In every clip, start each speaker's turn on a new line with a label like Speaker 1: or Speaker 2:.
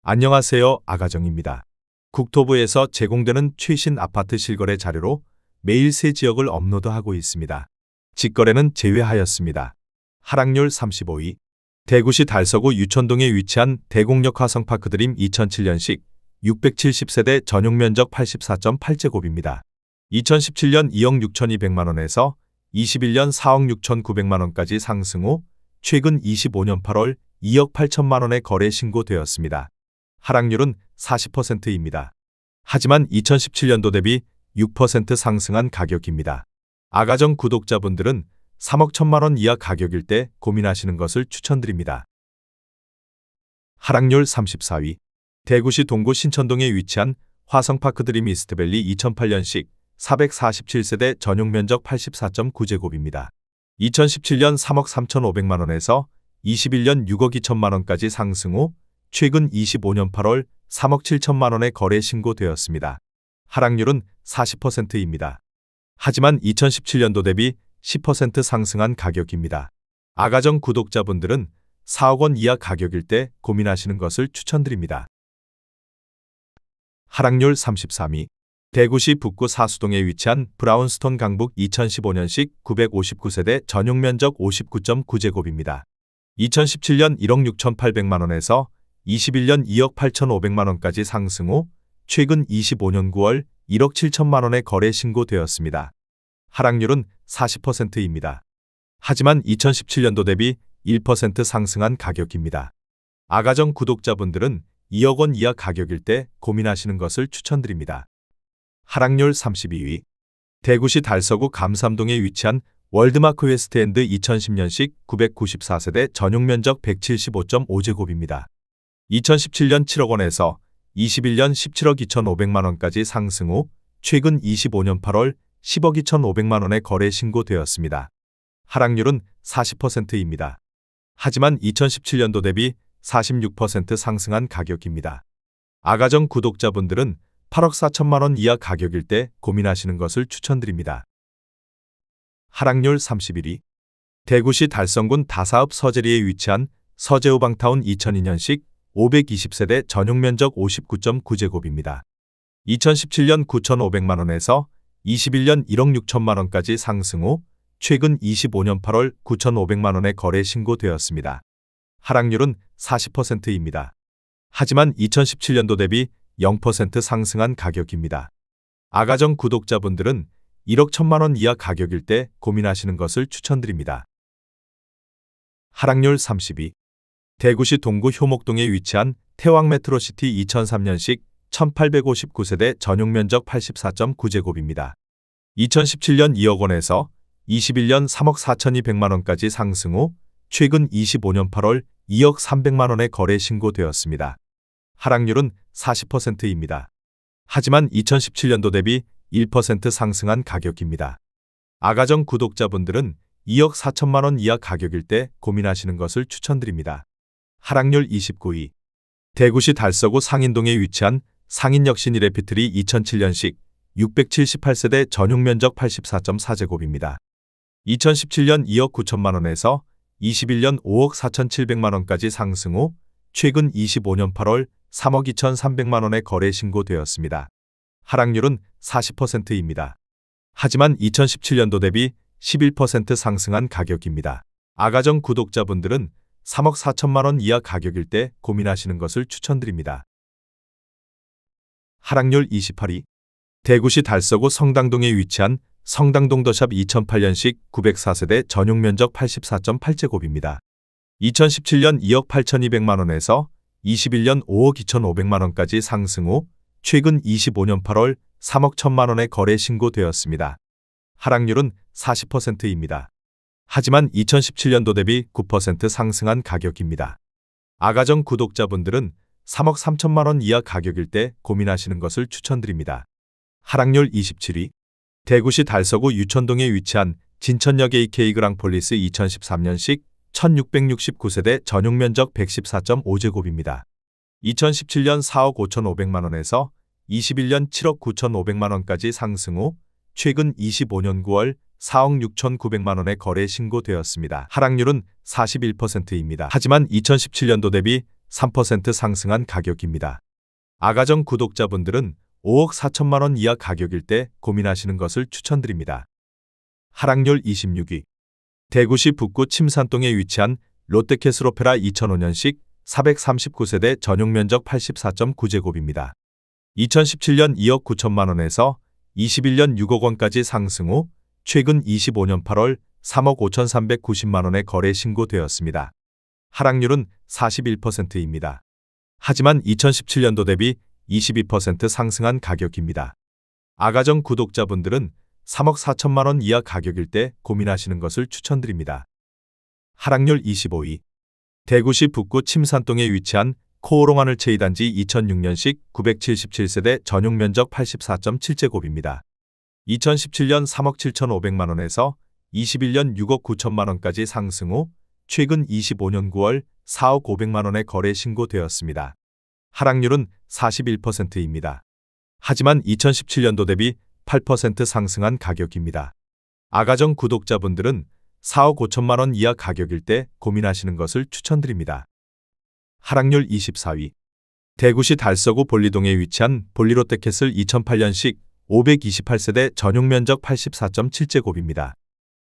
Speaker 1: 안녕하세요. 아가정입니다. 국토부에서 제공되는 최신 아파트 실거래 자료로 매일 새 지역을 업로드하고 있습니다. 직거래는 제외하였습니다. 하락률 35위. 대구시 달서구 유천동에 위치한 대곡역 화성파크 드림 2007년식 670세대 전용 면적 84.8제곱입니다. 2017년 2억 6,200만원에서 21년 4억 6,900만원까지 상승 후 최근 25년 8월 2억 8천만원에 거래 신고되었습니다. 하락률은 40%입니다. 하지만 2017년도 대비 6% 상승한 가격입니다. 아가정 구독자분들은 3억 1천만원 이하 가격일 때 고민하시는 것을 추천드립니다. 하락률 34위. 대구시 동구 신천동에 위치한 화성파크 드림 이스트밸리 2008년식 447세대 전용 면적 84.9제곱입니다. 2017년 3억 3,500만원에서 21년 6억 2천만원까지 상승 후 최근 25년 8월 3억 7천만원에 거래 신고되었습니다. 하락률은 40%입니다. 하지만 2017년도 대비 10% 상승한 가격입니다. 아가정 구독자분들은 4억 원 이하 가격일 때 고민하시는 것을 추천드립니다. 하락률 33위. 대구시 북구 사수동에 위치한 브라운스톤 강북 2015년식 959세대 전용 면적 59.9제곱입니다. 2017년 1억 6,800만원에서 21년 2억 8,500만원까지 상승 후 최근 25년 9월 1억 7천만원에 거래 신고되었습니다. 하락률은 40%입니다. 하지만 2017년도 대비 1% 상승한 가격입니다. 아가정 구독자분들은 2억 원 이하 가격일 때 고민하시는 것을 추천드립니다. 하락률 32위. 대구시 달서구 감삼동에 위치한 월드마크 웨스트엔드 2010년식 994세대 전용 면적 175.5제곱입니다. 2017년 7억 원에서 21년 17억 2,500만원까지 상승 후 최근 25년 8월 10억 2,500만원에 거래 신고되었습니다. 하락률은 40%입니다. 하지만 2017년도 대비 46% 상승한 가격입니다. 아가정 구독자분들은 8억 4천만원 이하 가격일 때 고민하시는 것을 추천드립니다. 하락률 31위. 대구시 달성군 다사읍 서재리에 위치한 서재우방타운 2002년식 520세대 전용 면적 59.9제곱입니다. 2017년 9,500만원에서 21년 1억 6천만원까지 상승 후 최근 25년 8월 9,500만원에 거래 신고되었습니다. 하락률은 40%입니다. 하지만 2017년도 대비 0% 상승한 가격입니다. 아가정 구독자분들은 1억 1천만원 이하 가격일 때 고민하시는 것을 추천드립니다. 하락률 30위. 대구시 동구 효목동에 위치한 태왕 메트로시티 2003년식 1859세대 전용 면적 84.9제곱입니다. 2017년 2억 원에서 21년 3억 4,200만원까지 상승 후 최근 25년 8월 2억 300만원에 거래 신고되었습니다. 하락률은 40%입니다. 하지만 2017년도 대비 1% 상승한 가격입니다. 아가정 구독자분들은 2억 4천만원 이하 가격일 때 고민하시는 것을 추천드립니다. 하락률 29위. 대구시 달서구 상인동에 위치한 상인역신 이레피트리 2007년식 678세대 전용 면적 84.4제곱입니다. 2017년 2억 9천만원에서 21년 5억 4,700만원까지 상승 후 최근 25년 8월 3억 2,300만원에 거래 신고되었습니다. 하락률은 40%입니다. 하지만 2017년도 대비 11% 상승한 가격입니다. 아가정 구독자분들은 3억 4천만원 이하 가격일 때 고민하시는 것을 추천드립니다. 하락률 28위. 대구시 달서구 성당동에 위치한 성당동 더샵 2008년식 904세대 전용 면적 84.8제곱입니다. 2017년 2억 8,200만원에서 21년 5억 2,500만원까지 상승 후 최근 25년 8월 3억 1천만원에 거래 신고되었습니다. 하락률은 40%입니다. 하지만 2017년도 대비 9% 상승한 가격입니다. 아가정 구독자분들은 3억 3천만원 이하 가격일 때 고민하시는 것을 추천드립니다. 하락률 27위. 대구시 달서구 유천동에 위치한 진천역 AK 그랑폴리스 2013년식 1669세대 전용 면적 114.5제곱입니다. 2017년 4억 5,500만원에서 21년 7억 9,500만원까지 상승 후 최근 25년 9월 4억 6,900만원에 거래 신고되었습니다. 하락률은 41%입니다. 하지만 2017년도 대비 3% 상승한 가격입니다. 아가정 구독자분들은 5억 4천만 원 이하 가격일 때 고민하시는 것을 추천드립니다. 하락률 26위. 대구시 북구 침산동에 위치한 롯데캐슬오페라 2005년식 439세대 전용 면적 84.9제곱입니다. 2017년 2억 9천만 원에서 21년 6억 원까지 상승 후 최근 25년 8월 3억 5,390만 원에 거래 신고되었습니다. 하락률은 41%입니다. 하지만 2017년도 대비 22% 상승한 가격입니다. 아가정 구독자분들은 3억 4천만 원 이하 가격일 때 고민하시는 것을 추천드립니다. 하락률 25위. 대구시 북구 침산동에 위치한 코오롱하늘 제2단지 2006년식 977세대 전용 면적 84.7제곱입니다. 2017년 3억 7,500만 원에서 21년 6억 9천만 원까지 상승 후 최근 25년 9월 4억 500만 원에 거래 신고되었습니다. 하락률은 41%입니다. 하지만 2017년도 대비 8% 상승한 가격입니다. 아가정 구독자분들은 4억 5천만 원 이하 가격일 때 고민하시는 것을 추천드립니다. 하락률 24위. 대구시 달서구 볼리동에 위치한 볼리롯데캐슬 2008년식 528세대 전용 면적 84.7제곱입니다.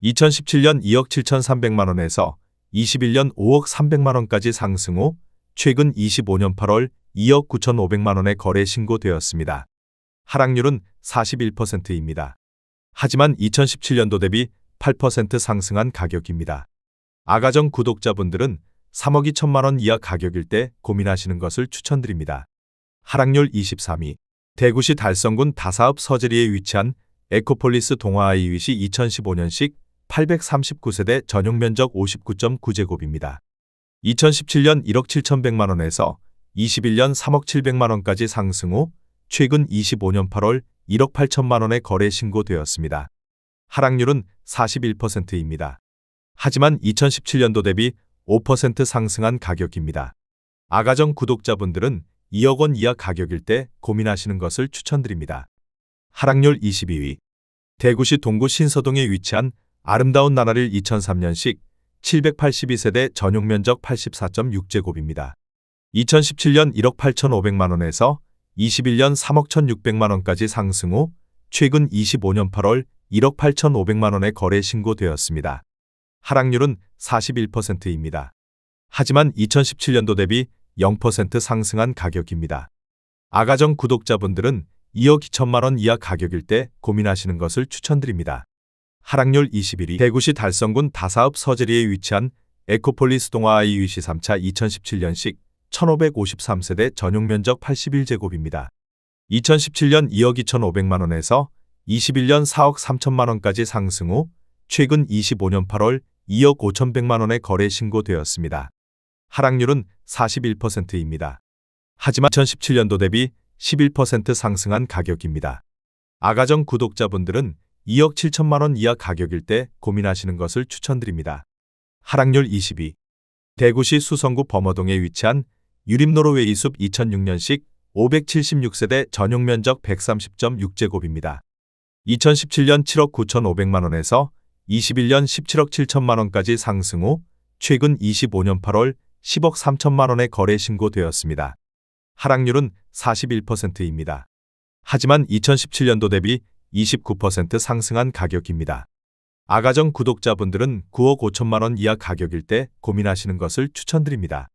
Speaker 1: 2017년 2억 7,300만 원에서 21년 5억 300만 원까지 상승 후 최근 25년 8월 2억 9,500만 원에 거래 신고되었습니다. 하락률은 41%입니다. 하지만 2017년도 대비 8% 상승한 가격입니다. 아가정 구독자분들은 3억 2천만 원 이하 가격일 때 고민하시는 것을 추천드립니다. 하락률 23위. 대구시 달성군 다사읍 서재리에 위치한 에코폴리스 동아아이윗이 2015년식 839세대 전용 면적 59.9제곱입니다. 2017년 1억 7,100만 원에서 21년 3억 700만 원까지 상승 후 최근 25년 8월 1억 8천만 원에 거래 신고되었습니다. 하락률은 41%입니다. 하지만 2017년도 대비 5% 상승한 가격입니다. 아가정 구독자분들은 2억 원 이하 가격일 때 고민하시는 것을 추천드립니다. 하락률 22위. 대구시 동구 신서동에 위치한 아름다운 나날일 2003년식 782세대 전용 면적 84.6제곱입니다. 2017년 1억 8,500만 원에서 21년 3억 1,600만 원까지 상승 후 최근 25년 8월 1억 8,500만 원에 거래 신고되었습니다. 하락률은 41%입니다. 하지만 2017년도 대비 0% 상승한 가격입니다. 아가정 구독자분들은 2억 2천만 원 이하 가격일 때 고민하시는 것을 추천드립니다. 하락률 21위. 대구시 달성군 다사읍 서재리에 위치한 에코폴리스 동아아이윗이 3차 2017년식 1553세대 전용 면적 81제곱입니다. 2017년 2억 2,500만 원에서 21년 4억 3천만 원까지 상승 후 최근 25년 8월 2억 5,100만 원에 거래 신고되었습니다. 하락률은 41%입니다. 하지만 2017년도 대비 11% 상승한 가격입니다. 아가정 구독자분들은 2억 7천만 원 이하 가격일 때 고민하시는 것을 추천드립니다. 하락률 22. 대구시 수성구 범어동에 위치한 유림노르웨이숲 2006년식 576세대 전용 면적 130.6제곱입니다. 2017년 7억 9,500만 원에서 21년 17억 7천만 원까지 상승 후 최근 25년 8월 10억 3천만 원에 거래 신고되었습니다. 하락률은 41%입니다. 하지만 2017년도 대비 29% 상승한 가격입니다. 아가정 구독자분들은 9억 5천만 원 이하 가격일 때 고민하시는 것을 추천드립니다.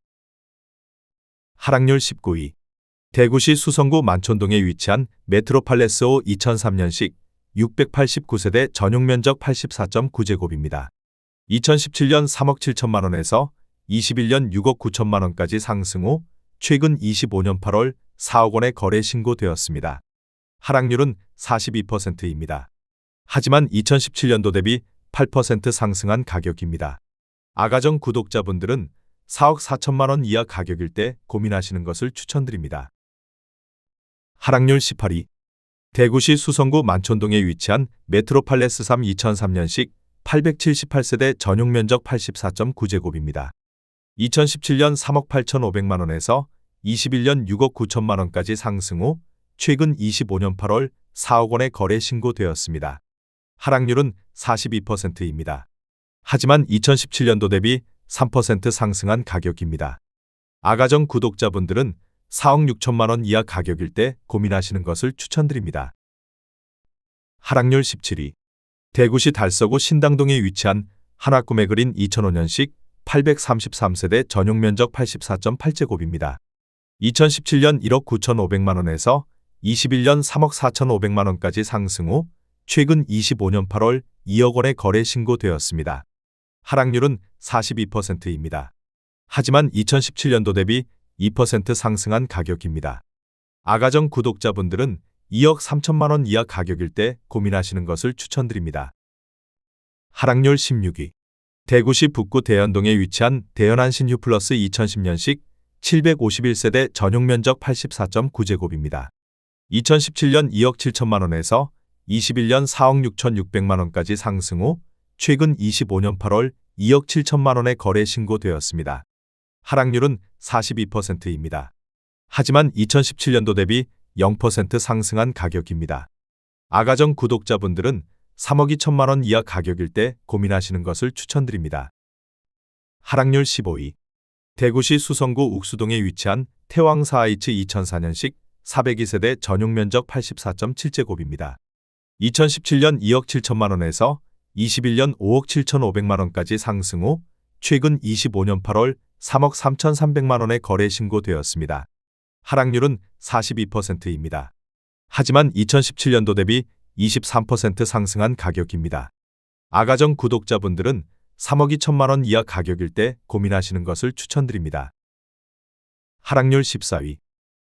Speaker 1: 하락률 19위. 대구시 수성구 만촌동에 위치한 메트로팔레스호 2003년식 689세대 전용 면적 84.9제곱입니다. 2017년 3억 7천만 원에서 21년 6억 9천만 원까지 상승 후 최근 25년 8월 4억 원에 거래 신고되었습니다. 하락률은 42%입니다. 하지만 2017년도 대비 8% 상승한 가격입니다. 아가정 구독자분들은 4억 4천만 원 이하 가격일 때 고민하시는 것을 추천드립니다. 하락률 18위. 대구시 수성구 만촌동에 위치한 메트로팔레스 3 2003년식 878세대 전용 면적 84.9제곱입니다. 2017년 3억 8,500만 원에서 21년 6억 9천만 원까지 상승 후 최근 25년 8월 4억 원에 거래 신고되었습니다. 하락률은 42%입니다. 하지만 2017년도 대비 3% 상승한 가격입니다. 아가정 구독자분들은 4억 6천만 원 이하 가격일 때 고민하시는 것을 추천드립니다. 하락률 17위. 대구시 달서구 신당동에 위치한 한화꿈에 그린 2005년식 833세대 전용 면적 84.8제곱입니다. 2017년 1억 9,500만 원에서 21년 3억 4,500만 원까지 상승 후 최근 25년 8월 2억 원에 거래 신고되었습니다. 하락률은 42%입니다. 하지만 2017년도 대비 2% 상승한 가격입니다. 아가정 구독자분들은 2억 3천만 원 이하 가격일 때 고민하시는 것을 추천드립니다. 하락률 16위. 대구시 북구 대연동에 위치한 대연한신 휴플러스 2010년식 751세대 전용 면적 84.9제곱입니다. 2017년 2억 7천만 원에서 21년 4억 6,600만 원까지 상승 후 최근 25년 8월 2억 7천만 원에 거래 신고되었습니다. 하락률은 42%입니다. 하지만 2017년도 대비 0% 상승한 가격입니다. 아가정 구독자분들은 3억 2천만 원 이하 가격일 때 고민하시는 것을 추천드립니다. 하락률 15위. 대구시 수성구 욱수동에 위치한 태왕4H 2004년식 402세대 전용 면적 84.7제곱입니다. 2017년 2억 7천만 원에서 21년 5억 7,500만 원까지 상승 후 최근 25년 8월 3억 3,300만 원에 거래 신고되었습니다. 하락률은 42%입니다. 하지만 2017년도 대비 23% 상승한 가격입니다. 아가정 구독자분들은 3억 2천만 원 이하 가격일 때 고민하시는 것을 추천드립니다. 하락률 14위.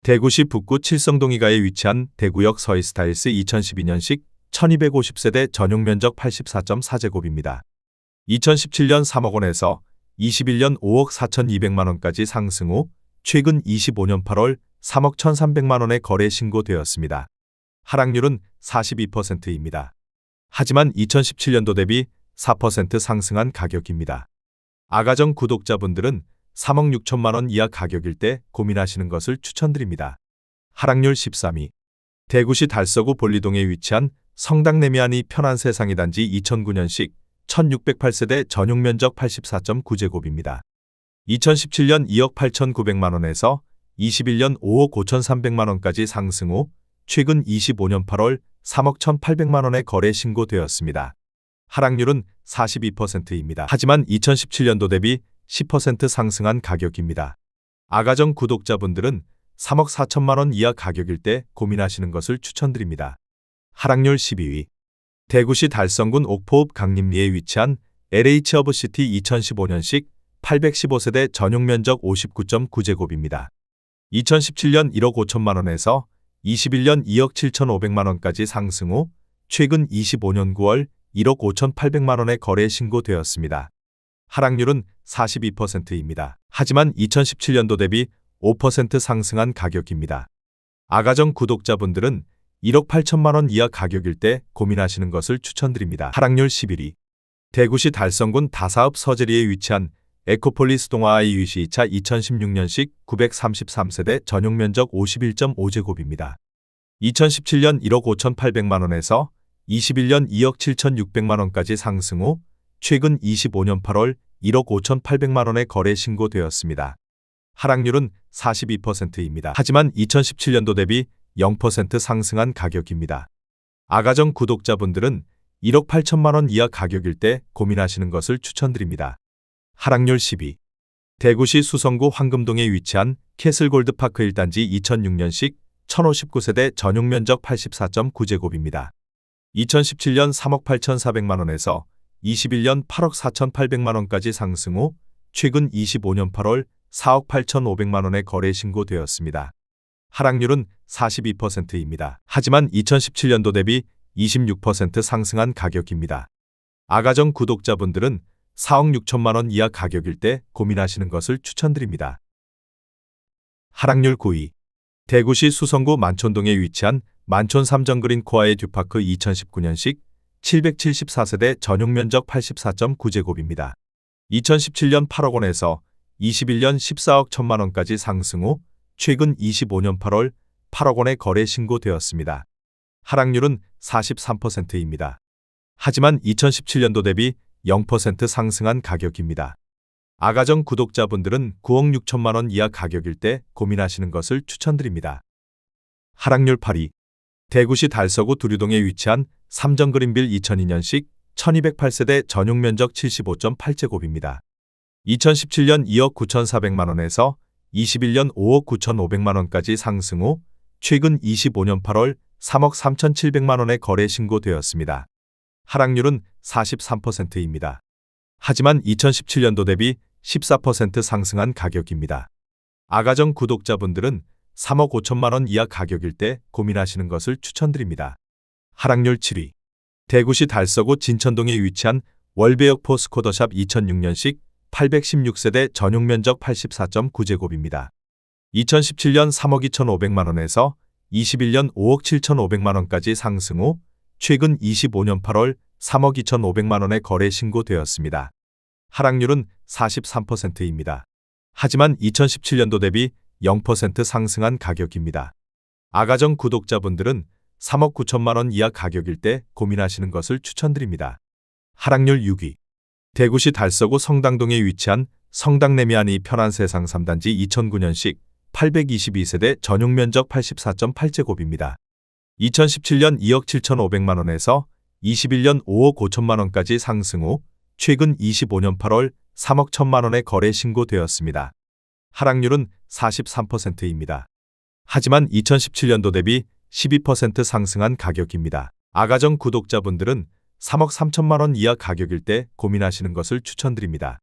Speaker 1: 대구시 북구 칠성동이가에 위치한 대구역 서이스타일스 2012년식 1250세대 전용 면적 84.4제곱입니다. 2017년 3억 원에서 21년 5억 4,200만 원까지 상승 후 최근 25년 8월 3억 1,300만 원에 거래 신고되었습니다. 하락률은 42%입니다. 하지만 2017년도 대비 4% 상승한 가격입니다. 아가정 구독자분들은 3억 6천만 원 이하 가격일 때 고민하시는 것을 추천드립니다. 하락률 13위. 대구시 달서구 볼리동에 위치한 성당내미안이 편한 세상이 단지 2009년식 1608세대 전용 면적 84.9제곱입니다. 2017년 2억 8,900만 원에서 21년 5억 5,300만 원까지 상승 후 최근 25년 8월 3억 1,800만 원에 거래 신고되었습니다. 하락률은 42%입니다. 하지만 2017년도 대비 10% 상승한 가격입니다. 아가정 구독자분들은 3억 4천만 원 이하 가격일 때 고민하시는 것을 추천드립니다. 하락률 12위. 대구시 달성군 옥포읍 강림리에 위치한 LH허브시티 2015년식 815세대 전용 면적 59.9제곱입니다. 2017년 1억 5천만 원에서 21년 2억 7,500만 원까지 상승 후 최근 25년 9월 1억 5,800만 원에 거래 신고되었습니다. 하락률은 42%입니다. 하지만 2017년도 대비 5% 상승한 가격입니다. 아가정 구독자분들은 1억 8천만 원 이하 가격일 때 고민하시는 것을 추천드립니다. 하락률 11위. 대구시 달성군 다사읍 서재리에 위치한 에코폴리스 동아아이 유시 2차 2016년식 933세대 전용 면적 51.5제곱입니다. 2017년 1억 5,800만 원에서 21년 2억 7,600만 원까지 상승 후 최근 25년 8월 1억 5,800만 원에 거래 신고되었습니다. 하락률은 42%입니다. 하지만 2017년도 대비 0% 상승한 가격입니다. 아가정 구독자분들은 1억 8천만 원 이하 가격일 때 고민하시는 것을 추천드립니다. 하락률 10위. 대구시 수성구 황금동에 위치한 캐슬골드파크 1단지 2006년식 1059세대 전용 면적 84.9제곱입니다. 2017년 3억 8,400만 원에서 21년 8억 4,800만 원까지 상승 후 최근 25년 8월 4억 8,500만 원에 거래 신고되었습니다. 하락률은 42%입니다. 하지만 2017년도 대비 26% 상승한 가격입니다. 아가정 구독자분들은 4억 6천만 원 이하 가격일 때 고민하시는 것을 추천드립니다. 하락률 9위. 대구시 수성구 만촌동에 위치한 만촌 삼정그린 코아의 듀파크 2019년식 774세대 전용 면적 84.9제곱입니다. 2017년 8억 원에서 21년 14억 1천만 원까지 상승 후 최근 25년 8월 8억 원에 거래 신고되었습니다. 하락률은 43%입니다. 하지만 2017년도 대비 0% 상승한 가격입니다. 아가정 구독자분들은 9억 6천만 원 이하 가격일 때 고민하시는 것을 추천드립니다. 하락률 8위. 대구시 달서구 두류동에 위치한 삼정그린빌 2002년식 1208세대 전용 면적 75.8제곱입니다. 2017년 2억 9,400만 원에서 21년 5억 9,500만 원까지 상승 후 최근 25년 8월 3억 3,700만 원에 거래 신고되었습니다. 하락률은 43%입니다. 하지만 2017년도 대비 14% 상승한 가격입니다. 아가정 구독자분들은 3억 5천만 원 이하 가격일 때 고민하시는 것을 추천드립니다. 하락률 7위. 대구시 달서구 진천동에 위치한 월배역 포스코더샵 2006년식 816세대 전용 면적 84.9제곱입니다. 2017년 3억 2,500만 원에서 21년 5억 7,500만 원까지 상승 후 최근 25년 8월 3억 2,500만 원에 거래 신고되었습니다. 하락률은 43%입니다. 하지만 2017년도 대비 0% 상승한 가격입니다. 아가정 구독자분들은 3억 9천만 원 이하 가격일 때 고민하시는 것을 추천드립니다. 하락률 6위. 대구시 달서구 성당동에 위치한 성당내미안이 편안세상 3단지 2009년식 822세대 전용 면적 84.8제곱입니다. 2017년 2억 7,500만 원에서 21년 5억 5천만 원까지 상승 후 최근 25년 8월 3억 1천만 원에 거래 신고되었습니다. 하락률은 43%입니다. 하지만 2017년도 대비 12% 상승한 가격입니다. 아가정 구독자분들은 3억 3천만 원 이하 가격일 때 고민하시는 것을 추천드립니다.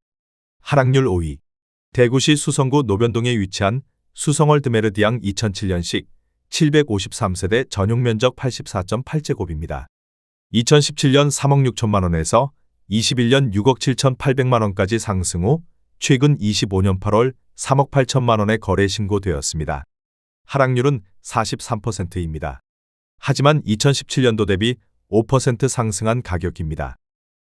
Speaker 1: 하락률 5위. 대구시 수성구 노변동에 위치한 수성월드메르디앙 2007년식 753세대 전용 면적 84.8제곱입니다. 2017년 3억 6천만 원에서 21년 6억 7,800만 원까지 상승 후 최근 25년 8월 3억 8천만 원에 거래 신고되었습니다. 하락률은 43%입니다. 하지만 2017년도 대비 5% 상승한 가격입니다.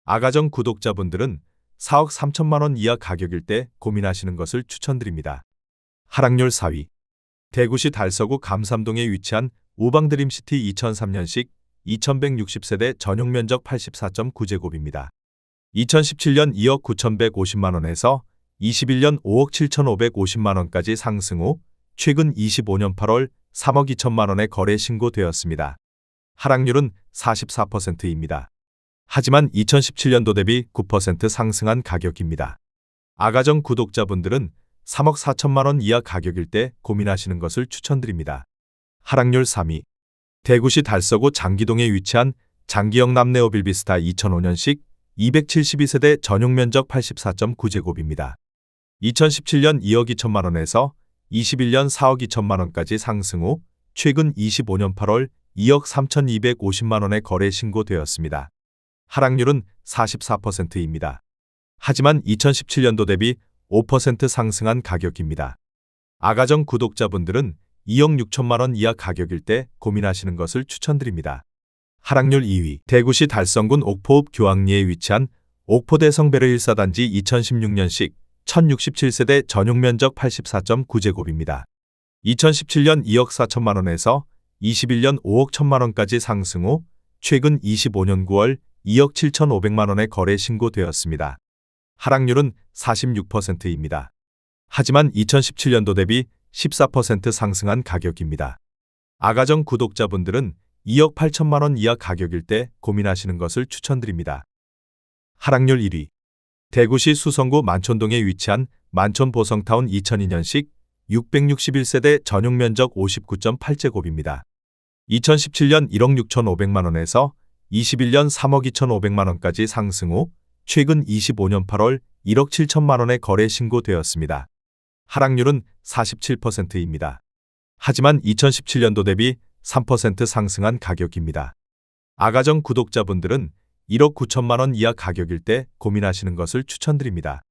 Speaker 1: 아가정 구독자분들은 4억 3천만 원 이하 가격일 때 고민하시는 것을 추천드립니다. 하락률 4위. 대구시 달서구 감삼동에 위치한 우방드림시티 2003년식 2160세대 전용 면적 84.9제곱입니다. 2017년 2억 9,150만 원에서 21년 5억 7,550만 원까지 상승 후 최근 25년 8월 3억 2천만 원에 거래 신고되었습니다. 하락률은 44%입니다. 하지만 2017년도 대비 9% 상승한 가격입니다. 아가정 구독자분들은 3억 4천만 원 이하 가격일 때 고민하시는 것을 추천드립니다. 하락률 3위. 대구시 달서구 장기동에 위치한 장기역 남네오빌비스타 2005년식 272세대 전용 면적 84.9제곱입니다. 2017년 2억 2천만 원에서 21년 4억 2천만 원까지 상승 후 최근 25년 8월 2억 3,250만 원에 거래 신고되었습니다. 하락률은 44%입니다. 하지만 2017년도 대비 5% 상승한 가격입니다. 아가정 구독자분들은 2억 6천만 원 이하 가격일 때 고민하시는 것을 추천드립니다. 하락률 2위. 대구시 달성군 옥포읍 교학리에 위치한 옥포대성베르 1사단지 2016년식 1067세대 전용 면적 84.9제곱입니다. 2017년 2억 4천만 원에서 21년 5억 1천만 원까지 상승 후 최근 25년 9월 2억 7,500만 원에 거래 신고되었습니다. 하락률은 46%입니다. 하지만 2017년도 대비 14% 상승한 가격입니다. 아가정 구독자분들은 2억 8천만 원 이하 가격일 때 고민하시는 것을 추천드립니다. 하락률 1위. 대구시 수성구 만촌동에 위치한 만촌보성타운 2002년식 661세대 전용 면적 59.8제곱입니다. 2017년 1억 6,500만 원에서 21년 3억 2,500만 원까지 상승 후 최근 25년 8월 1억 7천만 원에 거래 신고되었습니다. 하락률은 47%입니다. 하지만 2017년도 대비 3% 상승한 가격입니다. 아가정 구독자분들은 1억 9천만 원 이하 가격일 때 고민하시는 것을 추천드립니다.